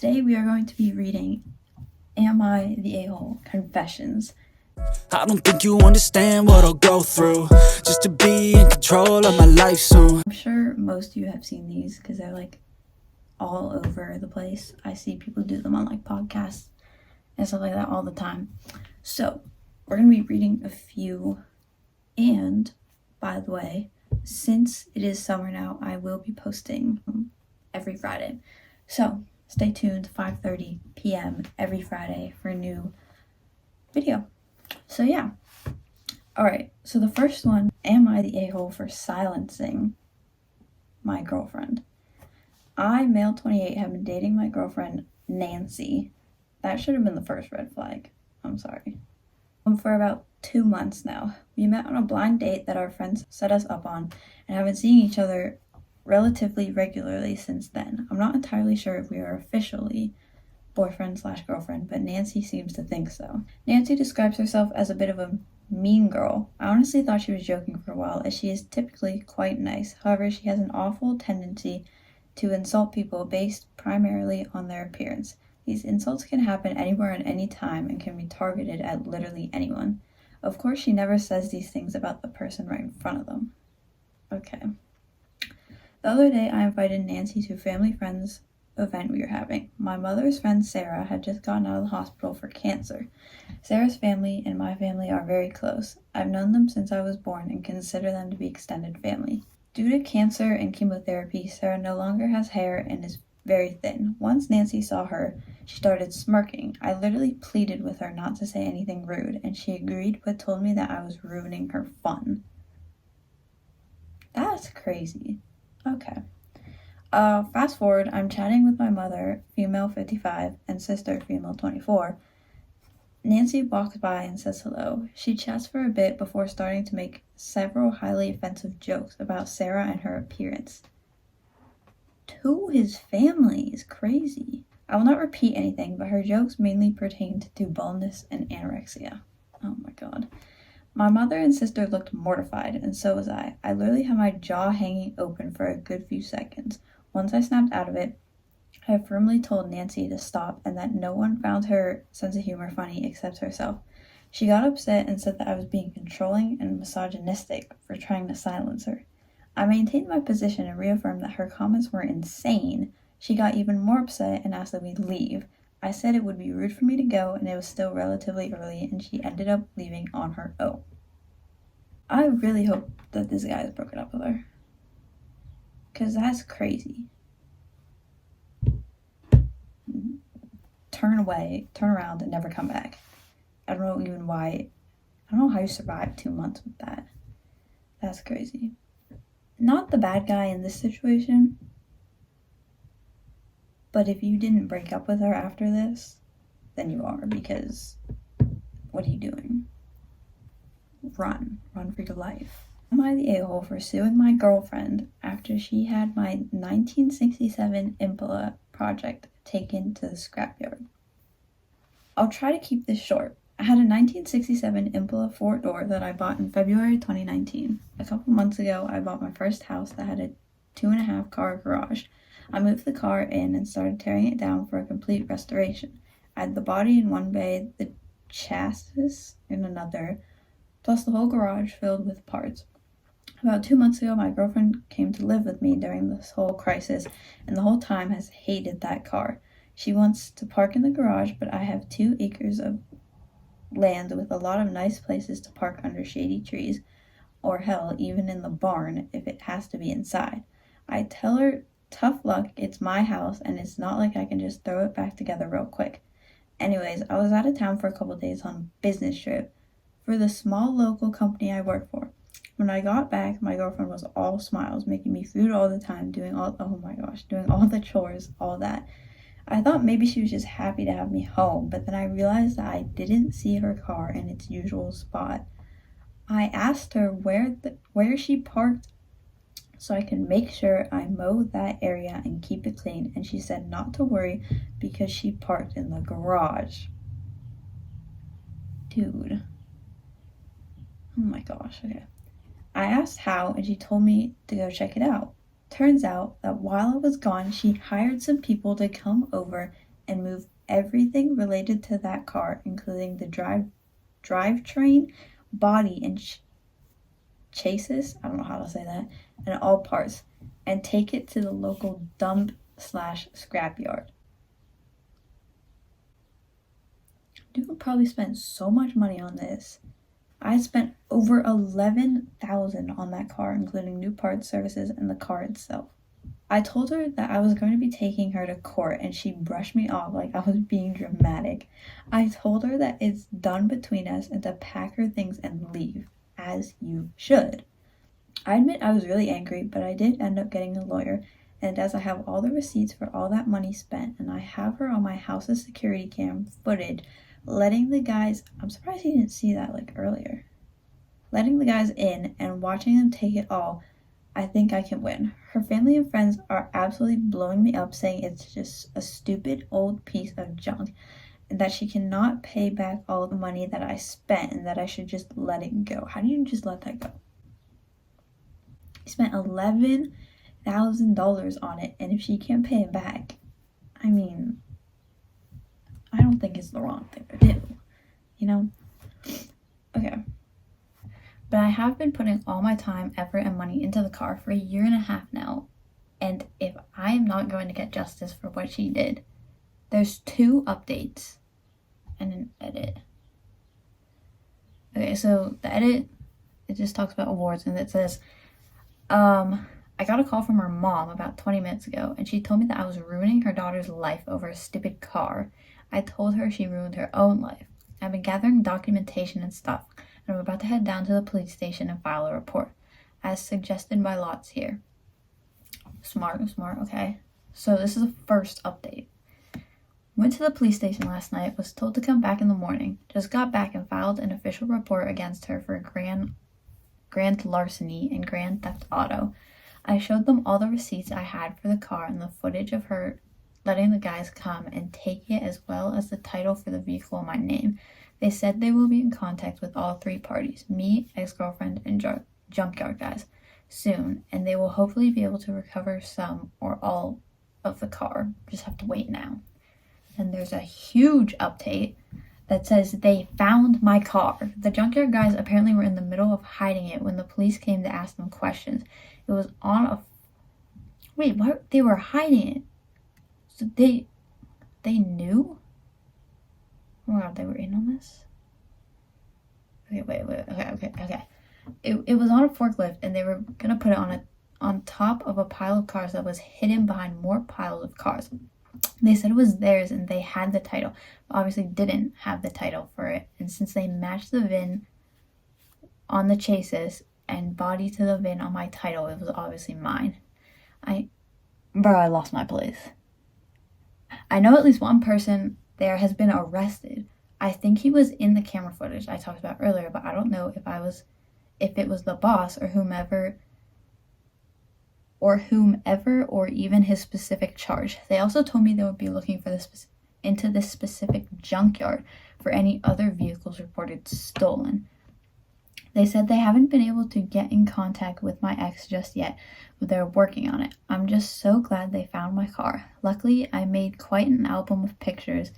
Today we are going to be reading Am I the A-Hole? Confessions. I don't think you understand what I'll go through just to be in control of my life soon. I'm sure most of you have seen these because they're like all over the place. I see people do them on like podcasts and stuff like that all the time. So we're going to be reading a few. And by the way, since it is summer now, I will be posting every Friday. So stay tuned, 5:30 p.m. every Friday for a new video. So yeah. Alright, so the first one, am I the a-hole for silencing my girlfriend? I, male 28, have been dating my girlfriend, Nancy. That should have been the first red flag. I'm sorry. For about 2 months now. We met on a blind date that our friends set us up on and have been seeing each other relatively regularly since then. I'm not entirely sure if we are officially boyfriend/girlfriend, but Nancy seems to think so. Nancy describes herself as a bit of a mean girl. I honestly thought she was joking for a while, as she is typically quite nice. However, she has an awful tendency to insult people based primarily on their appearance. These insults can happen anywhere and any time and can be targeted at literally anyone. Of course, she never says these things about the person right in front of them. Okay. The other day, I invited Nancy to a family friends event we were having. My mother's friend Sarah had just gotten out of the hospital for cancer. Sarah's family and my family are very close. I've known them since I was born and consider them to be extended family. Due to cancer and chemotherapy, Sarah no longer has hair and is very thin. Once Nancy saw her, she started smirking. I literally pleaded with her not to say anything rude, and she agreed but told me that I was ruining her fun. That's crazy. Okay. Fast forward, I'm chatting with my mother, female 55, and sister, female 24. Nancy walks by and says hello. She chats for a bit before starting to make several highly offensive jokes about Sarah and her appearance. To his family is crazy. I will not repeat anything, but her jokes mainly pertained to baldness and anorexia. Oh my god. My mother and sister looked mortified, and so was I. I literally had my jaw hanging open for a good few seconds. Once I snapped out of it, I firmly told Nancy to stop and that no one found her sense of humor funny except herself. She got upset and said that I was being controlling and misogynistic for trying to silence her. I maintained my position and reaffirmed that her comments were insane. She got even more upset and asked that we leave. I said it would be rude for me to go, and it was still relatively early, and she ended up leaving on her own. I really hope that this guy has broken up with her. Because that's crazy. Turn away, turn around, and never come back. I don't know even why. I don't know how you survived 2 months with that. That's crazy. Not the bad guy in this situation, but if you didn't break up with her after this, then you are, because what are you doing? Run for your life. Am I the a-hole for suing my girlfriend after she had my 1967 Impala project taken to the scrapyard? I'll try to keep this short. I had a 1967 Impala 4-door that I bought in February 2019. A couple months ago, I bought my first house that had a 2.5 car garage. I moved the car in and started tearing it down for a complete restoration. I had the body in one bay, the chassis in another, plus the whole garage filled with parts. About 2 months ago, my girlfriend came to live with me during this whole crisis, and the whole time has hated that car. She wants to park in the garage, but I have 2 acres of land with a lot of nice places to park under shady trees, or hell, even in the barn if it has to be inside. I tell her, tough luck, it's my house, and it's not like I can just throw it back together real quick. Anyways, I was out of town for a couple days on a business trip for the small local company I work for. When I got back, my girlfriend was all smiles, making me food all the time, doing all the chores, all that. I thought maybe she was just happy to have me home, but then I realized that I didn't see her car in its usual spot. I asked her where she parked so I can make sure I mow that area and keep it clean, and she said not to worry because she parked in the garage. Dude. Oh my gosh, okay. I asked how, and she told me to go check it out. Turns out that while I was gone, she hired some people to come over and move everything related to that car, including the drivetrain, body, and chassis, I don't know how to say that, and all parts, and take it to the local dump/scrapyard. Dude probably spent so much money on this. I spent over $11,000 on that car, including new parts, services, and the car itself. I told her that I was going to be taking her to court, and she brushed me off like I was being dramatic. I told her that it's done between us and to pack her things and leave, as you should. I admit I was really angry, but I did end up getting a lawyer, and as I have all the receipts for all that money spent, and I have her on my house's security cam footage, letting the guys, I'm surprised he didn't see that like earlier, letting the guys in and watching them take it all, I think I can win. Her family and friends are absolutely blowing me up, saying it's just a stupid old piece of junk and that she cannot pay back all the money that I spent and that I should just let it go. How do you just let that go? You spent $11,000 on it, and if she can't pay it back, I mean, I don't think it's the wrong thing to do, you know? Okay. But I have been putting all my time, effort, and money into the car for 1.5 years now, and if I am not going to get justice for what she did, there's 2 updates and an edit. Okay, so the edit, it just talks about awards, and it says, I got a call from her mom about 20 minutes ago, and she told me that I was ruining her daughter's life over a stupid car. I told her she ruined her own life. I've been gathering documentation and stuff, and I'm about to head down to the police station and file a report, as suggested by Lots here. Smart, okay. So this is the first update. Went to the police station last night, was told to come back in the morning. Just got back and filed an official report against her for grand larceny and grand theft auto. I showed them all the receipts I had for the car and the footage of her letting the guys come and take it, as well as the title for the vehicle in my name. They said they will be in contact with all 3 parties, me, ex-girlfriend, and junkyard guys, soon, and they will hopefully be able to recover some or all of the car. Just have to wait now. And there's a huge update that says they found my car. The junkyard guys apparently were in the middle of hiding it when the police came to ask them questions. It was on a... Wait, what? They were hiding it. So they knew? Oh my god, they were in on this? Okay, wait. Okay. It was on a forklift, and they were gonna put it on top of a pile of cars that was hidden behind more piles of cars. They said it was theirs and they had the title, but obviously didn't have the title for it. And since they matched the VIN on the chassis and body to the VIN on my title, it was obviously mine. I lost my place. I know at least one person there has been arrested. I think he was in the camera footage I talked about earlier, but I don't know if it was the boss or whomever, or even his specific charge. They also told me they would be looking for into this specific junkyard for any other vehicles reported stolen. They said they haven't been able to get in contact with my ex just yet, but they're working on it. I'm just so glad they found my car. Luckily, I made quite an album of pictures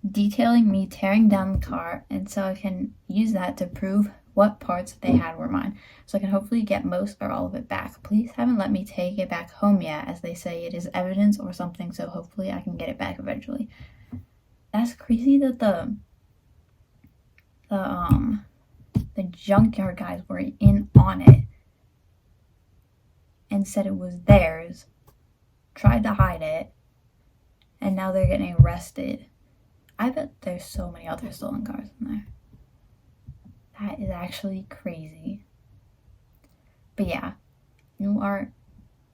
detailing me tearing down the car, and so I can use that to prove what parts they had were mine, so I can hopefully get most or all of it back. Police haven't let me take it back home yet, as they say it is evidence or something, so hopefully I can get it back eventually. That's crazy that the junkyard guys were in on it and said it was theirs, tried to hide it, and now they're getting arrested. I bet there's so many other stolen cars in there. That is actually crazy. But yeah, he didn't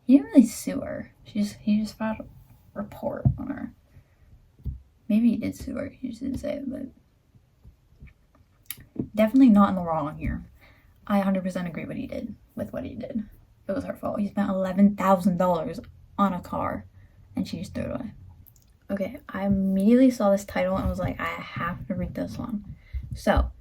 really sue her. He just filed a report on her. Maybe he did sue her, he just didn't say it, but definitely not in the wrong here. I 100% agree with what he did. It was her fault. He spent $11,000 on a car, and she just threw it away. Okay, I immediately saw this title and was like, I have to read this one. So,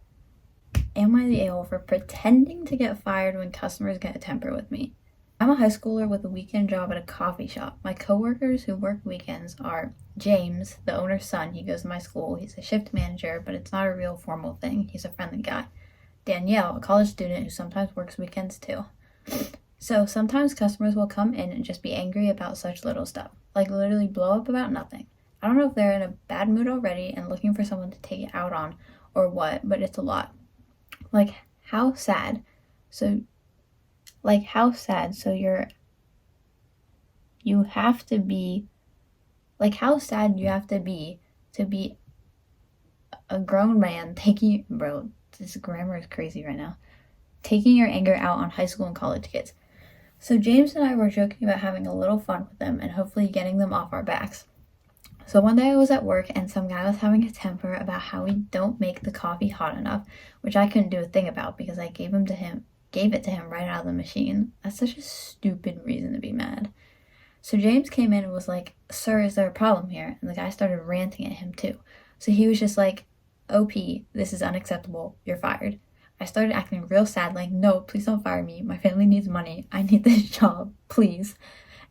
am I the a-hole for pretending to get fired when customers get a temper with me? I'm a high schooler with a weekend job at a coffee shop. My coworkers who work weekends are James, the owner's son. He goes to my school. He's a shift manager, but it's not a real formal thing. He's a friendly guy. Danielle, a college student who sometimes works weekends too. So sometimes customers will come in and just be angry about such little stuff, like literally blow up about nothing. I don't know if they're in a bad mood already and looking for someone to take it out on or what, but it's a lot. Like, how sad. So, how sad. So you have to be, how sad you have to be a grown man taking, bro, this grammar is crazy right now, taking your anger out on high school and college kids. So James and I were joking about having a little fun with them and hopefully getting them off our backs. So one day I was at work and some guy was having a temper about how we don't make the coffee hot enough, which I couldn't do a thing about because I gave it to him right out of the machine. That's such a stupid reason to be mad. So James came in and was like, "Sir, is there a problem here?" And the guy started ranting at him too. So he was just like, "OP, this is unacceptable. You're fired." I started acting real sad, like, "No, please don't fire me. My family needs money. I need this job, please."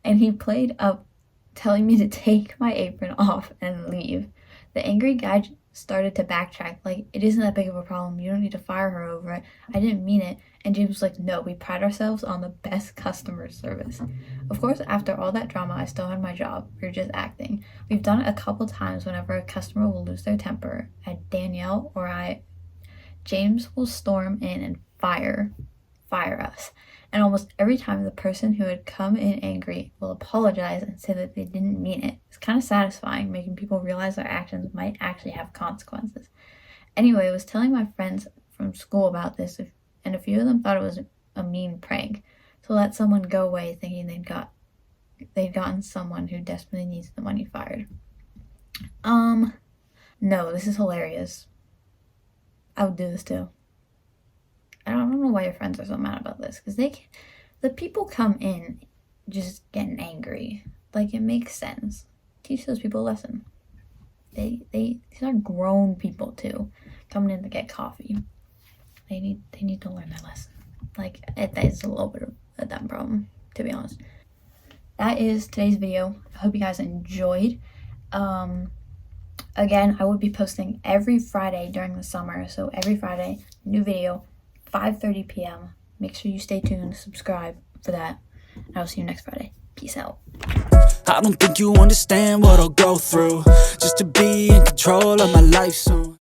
And he played up, telling me to take my apron off and leave. The angry guy started to backtrack, like, "It isn't that big of a problem. You don't need to fire her over it. I didn't mean it." And James was like, "No, we pride ourselves on the best customer service." Of course, after all that drama, I still had my job. We were just acting. We've done it a couple times whenever a customer will lose their temper. At Danielle or I, James will storm in and fire us. And almost every time the person who had come in angry will apologize and say that they didn't mean it. It's kind of satisfying, making people realize their actions might actually have consequences. Anyway, I was telling my friends from school about this, and a few of them thought it was a mean prank to let someone go away thinking they'd gotten someone who desperately needs the money fired. No, this is hilarious. I would do this too. I don't know why your friends are so mad about this, because the people come in just getting angry. Like, it makes sense. Teach those people a lesson. These are grown people too, coming in to get coffee. They need to learn their lesson. Like, it's a little bit of a dumb problem, to be honest. That is today's video. I hope you guys enjoyed. Again, I will be posting every Friday during the summer. So every Friday, new video, 5:30 p.m. Make sure you stay tuned, subscribe for that. And I'll see you next Friday. Peace out. I don't think you understand what I'll go through just to be in control of my life soon.